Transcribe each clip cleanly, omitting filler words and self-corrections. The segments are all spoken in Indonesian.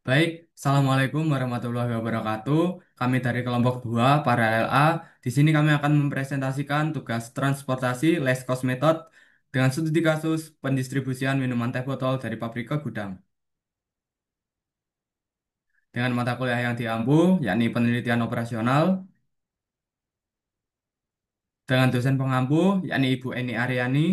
Baik, Assalamualaikum warahmatullahi wabarakatuh. Kami dari kelompok 2 Paralel A. Di sini kami akan mempresentasikan tugas transportasi less cost method dengan studi kasus pendistribusian minuman teh botol dari pabrik ke gudang. Dengan mata kuliah yang diampu, yakni penelitian operasional, dengan dosen pengampu, yakni Ibu Eni Aryani.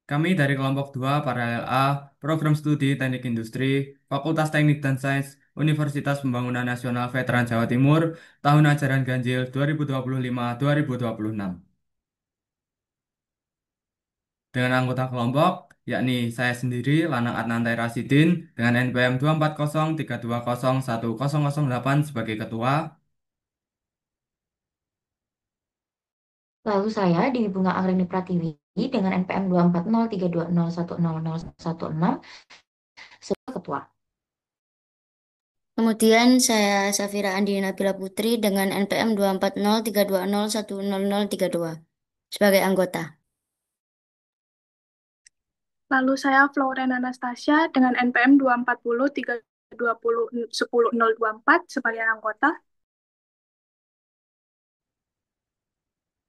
Kami dari kelompok 2 Paralel A, Program Studi Teknik Industri, Fakultas Teknik dan Sains, Universitas Pembangunan Nasional Veteran Jawa Timur, tahun ajaran ganjil 2025-2026. Dengan anggota kelompok, yakni saya sendiri, Lanang Adnan Rasidin, dengan NPM 24032010008 sebagai ketua. Lalu saya, Dewi Bunga Anggreni Pratiwi, dengan NPM 24032010016 sebagai ketua. Kemudian saya Safira Andi Nabila Putri dengan NPM 24032010032 sebagai anggota. Lalu saya Florena Anastasia dengan NPM 240 320 10 024 sebagai anggota.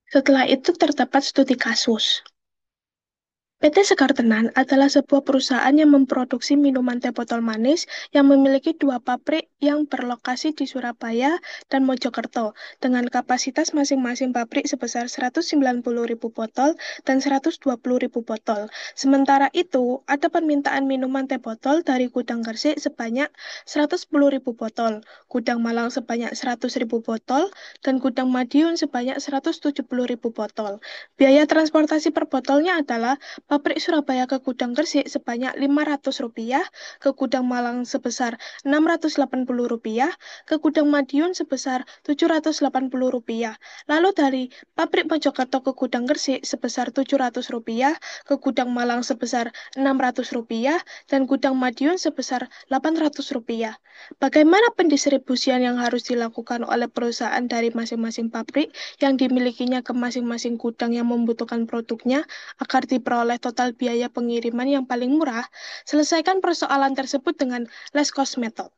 Setelah itu terdapat studi kasus. PT Sekar Tenan adalah sebuah perusahaan yang memproduksi minuman teh botol manis yang memiliki dua pabrik yang berlokasi di Surabaya dan Mojokerto dengan kapasitas masing-masing pabrik sebesar 190.000 botol dan 120.000 botol. Sementara itu, ada permintaan minuman teh botol dari gudang Gresik sebanyak 110.000 botol, gudang Malang sebanyak 100.000 botol, dan gudang Madiun sebanyak 170.000 botol. Biaya transportasi per botolnya adalah pabrik Surabaya ke gudang Gresik sebanyak Rp500, ke gudang Malang sebesar Rp680, ke gudang Madiun sebesar Rp780. Lalu dari pabrik Mojokerto ke gudang Gresik sebesar Rp700, ke gudang Malang sebesar Rp600, dan gudang Madiun sebesar Rp800. Bagaimana pendistribusian yang harus dilakukan oleh perusahaan dari masing-masing pabrik yang dimilikinya ke masing-masing gudang yang membutuhkan produknya agar diperoleh total biaya pengiriman yang paling murah? Selesaikan persoalan tersebut dengan less cost method.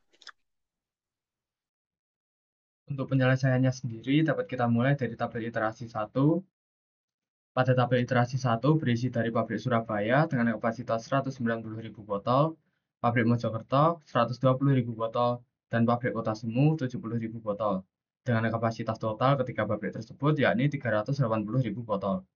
Untuk penyelesaiannya sendiri dapat kita mulai dari tabel iterasi 1. Pada tabel iterasi 1 berisi dari pabrik Surabaya dengan kapasitas 190.000 botol, pabrik Mojokerto 120.000 botol, dan pabrik Kota Semu 70.000 botol. Dengan kapasitas total ketiga pabrik tersebut yakni 380.000 botol.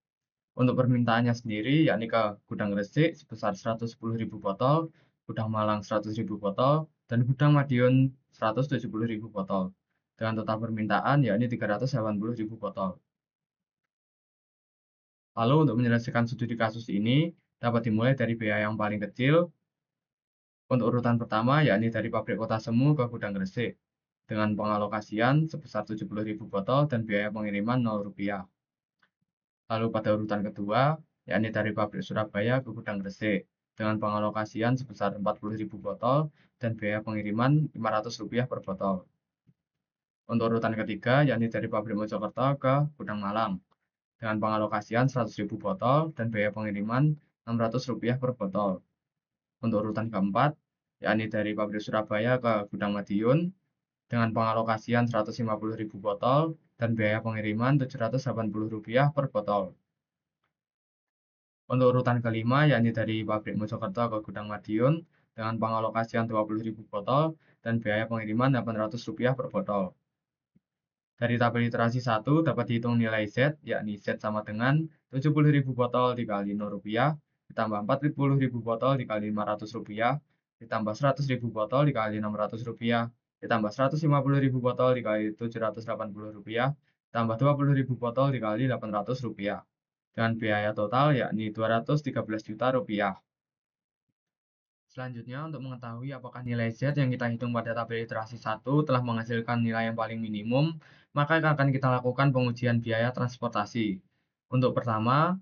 Untuk permintaannya sendiri yakni ke gudang Gresik sebesar 110.000 botol, gudang Malang 100.000 botol, dan gudang Madiun 170.000 botol. Dengan total permintaan yakni 380.000 botol. Lalu untuk menyelesaikan studi kasus ini, dapat dimulai dari biaya yang paling kecil. Untuk urutan pertama, yakni dari pabrik Kota Semu ke gudang Gresik, dengan pengalokasian sebesar 70.000 botol dan biaya pengiriman Rp0. Lalu pada urutan kedua, yakni dari pabrik Surabaya ke gudang Gresik, dengan pengalokasian sebesar 40.000 botol dan biaya pengiriman Rp500 per botol. Untuk urutan ketiga, yakni dari pabrik Mojokerto ke gudang Malang, dengan pengalokasian 100.000 botol dan biaya pengiriman Rp600 per botol. Untuk urutan keempat, yakni dari pabrik Surabaya ke gudang Madiun, dengan pengalokasian 150.000 botol dan biaya pengiriman Rp780 per botol. Untuk urutan kelima, yakni dari pabrik Mojokerto ke gudang Madiun, dengan pengalokasian 20.000 botol dan biaya pengiriman Rp800 per botol. Dari tabel literasi 1 dapat dihitung nilai Z, yakni Z sama dengan 70.000 botol dikali Rp0, ditambah 40.000 botol dikali Rp500, ditambah 100.000 botol dikali Rp600, ditambah 150.000 botol dikali Rp780, ditambah 20.000 botol dikali Rp800, dengan biaya total yakni Rp213 juta. Selanjutnya, untuk mengetahui apakah nilai Z yang kita hitung pada tabel iterasi 1 telah menghasilkan nilai yang paling minimum, maka akan kita lakukan pengujian biaya transportasi. Untuk pertama,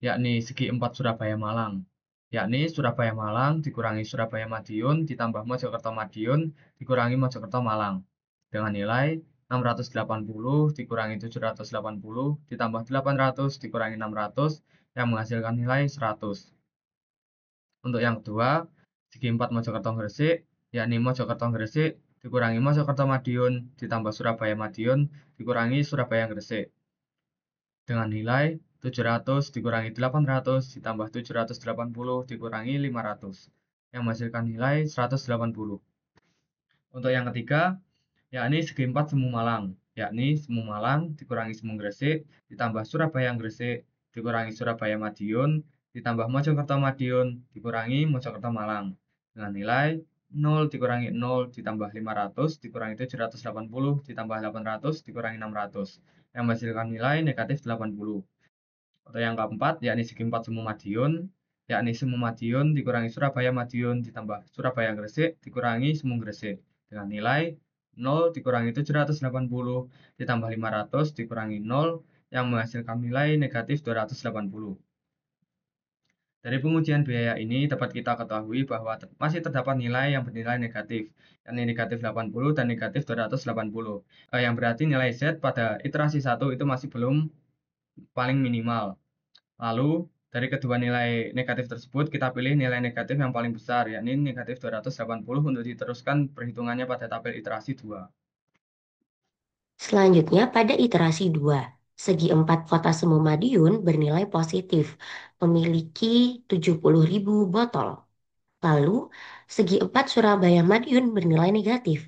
yakni segi 4 Surabaya Malang. Yakni Surabaya Malang dikurangi Surabaya Madiun ditambah Mojokerto Madiun dikurangi Mojokerto Malang. Dengan nilai 680 dikurangi 780 ditambah 800 dikurangi 600 yang menghasilkan nilai 100. Untuk yang kedua, Segi 4 Mojokerto Gresik, yakni Mojokerto Gresik dikurangi Mojokerto Madiun ditambah Surabaya Madiun dikurangi Surabaya Gresik. Dengan nilai 700 dikurangi 800 ditambah 780 dikurangi 500 yang menghasilkan nilai 180. Untuk yang ketiga, yakni segi 4 Semu Malang, yakni Semu Malang dikurangi Semu Gresik ditambah Surabaya Gresik dikurangi Surabaya Madiun ditambah Mojokerto Madiun dikurangi Mojokerto Malang dengan nilai 0 dikurangi 0 ditambah 500 dikurangi 780 ditambah 800 dikurangi 600 yang menghasilkan nilai negatif 80. Atau yang keempat, yakni segi 4 Semu Madiun, yakni Semu Madiun dikurangi Surabaya Madiun ditambah Surabaya Gresik dikurangi Semu Gresik dengan nilai 0 dikurangi 780 ditambah 500 dikurangi 0 yang menghasilkan nilai negatif 280. Dari pengujian biaya ini dapat kita ketahui bahwa masih terdapat nilai yang bernilai negatif, yakni negatif 80 dan negatif 280. Yang berarti nilai Z pada iterasi 1 itu masih belum paling minimal. Lalu, dari kedua nilai negatif tersebut, kita pilih nilai negatif yang paling besar, yakni negatif 280 untuk diteruskan perhitungannya pada tabel iterasi 2. Selanjutnya, pada iterasi 2, segi 4 kota Semu Madiun bernilai positif, memiliki 70.000 botol. Lalu, segi 4 Surabaya Madiun bernilai negatif.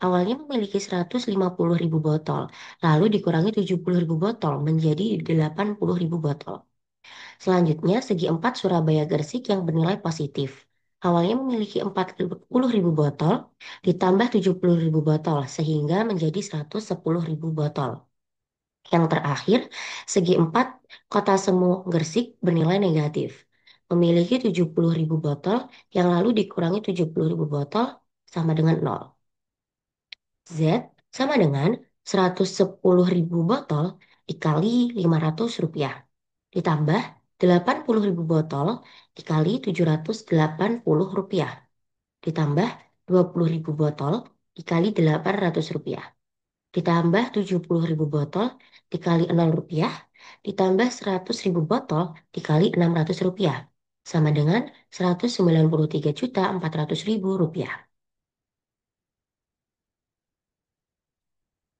Awalnya memiliki 150.000 botol, lalu dikurangi 70.000 botol menjadi 80.000 botol. Selanjutnya, segi 4 Surabaya Gresik yang bernilai positif. Awalnya memiliki 40.000 botol, ditambah 70.000 botol, sehingga menjadi 110.000 botol. Yang terakhir, segi 4 Kota Semu Gresik bernilai negatif. Memiliki 70.000 botol, yang lalu dikurangi 70.000 botol, sama dengan 0. Z sama dengan 110.000 botol dikali Rp500. Ditambah 80.000 botol dikali Rp780. Ditambah 20.000 botol dikali Rp800. Ditambah 70.000 botol dikali Rp0. Ditambah 100.000 botol dikali Rp600. Sama dengan Rp193.400.000.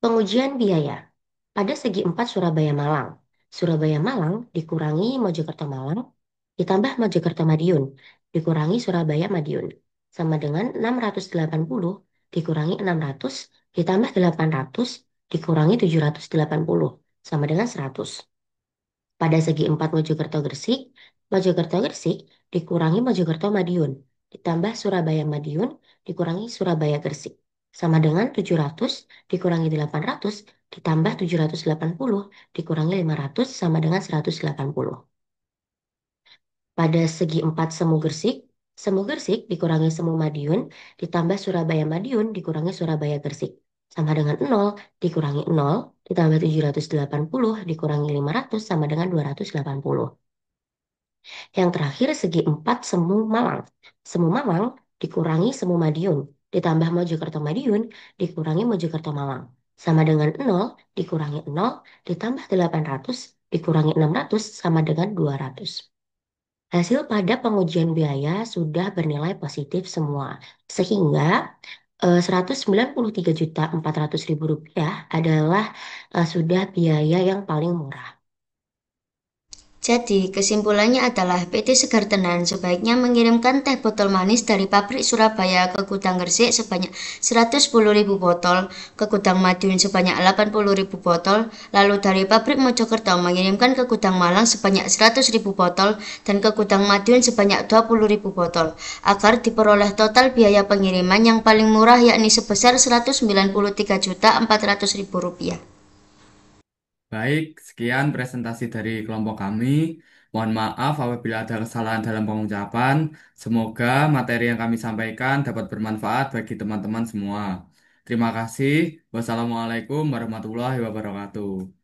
Pengujian biaya. Pada segi 4 Surabaya Malang. Surabaya Malang dikurangi Mojokerto Malang, ditambah Mojokerto Madiun, dikurangi Surabaya Madiun. Sama dengan 680 dikurangi 600, ditambah 800, dikurangi 780. Sama dengan 100. Pada segi 4 Mojokerto Gresik, Mojokerto Gresik dikurangi Mojokerto Madiun, ditambah Surabaya Madiun, dikurangi Surabaya Gresik. Sama dengan 700 dikurangi 800, ditambah 780, dikurangi 500, sama dengan 180. Pada segi 4 Semu Gresik dikurangi Semu Madiun, ditambah Surabaya Madiun, dikurangi Surabaya Gresik. Sama dengan 0, dikurangi 0, ditambah 780, dikurangi 500, sama dengan 280. Yang terakhir, segi 4 Semu Malang. Semu Malang dikurangi Semu Madiun, ditambah Mojokerto Madiun, dikurangi Mojokerto Malang. Sama dengan 0, dikurangi 0, ditambah 800, dikurangi 600, sama dengan 200. Hasil pada pengujian biaya sudah bernilai positif semua. Sehingga Rp193.400.000 adalah sudah biaya yang paling murah. Jadi, kesimpulannya adalah PT Segar Tenan sebaiknya mengirimkan teh botol manis dari pabrik Surabaya ke gudang Gresik sebanyak 110.000 botol, ke gudang Madiun sebanyak 80.000 botol, lalu dari pabrik Mojokerto mengirimkan ke gudang Malang sebanyak 100.000 botol, dan ke gudang Madiun sebanyak 20.000 botol, agar diperoleh total biaya pengiriman yang paling murah yakni sebesar Rp193.400.000. Baik, sekian presentasi dari kelompok kami. Mohon maaf apabila ada kesalahan dalam pengucapan. Semoga materi yang kami sampaikan dapat bermanfaat bagi teman-teman semua. Terima kasih. Wassalamualaikum warahmatullahi wabarakatuh.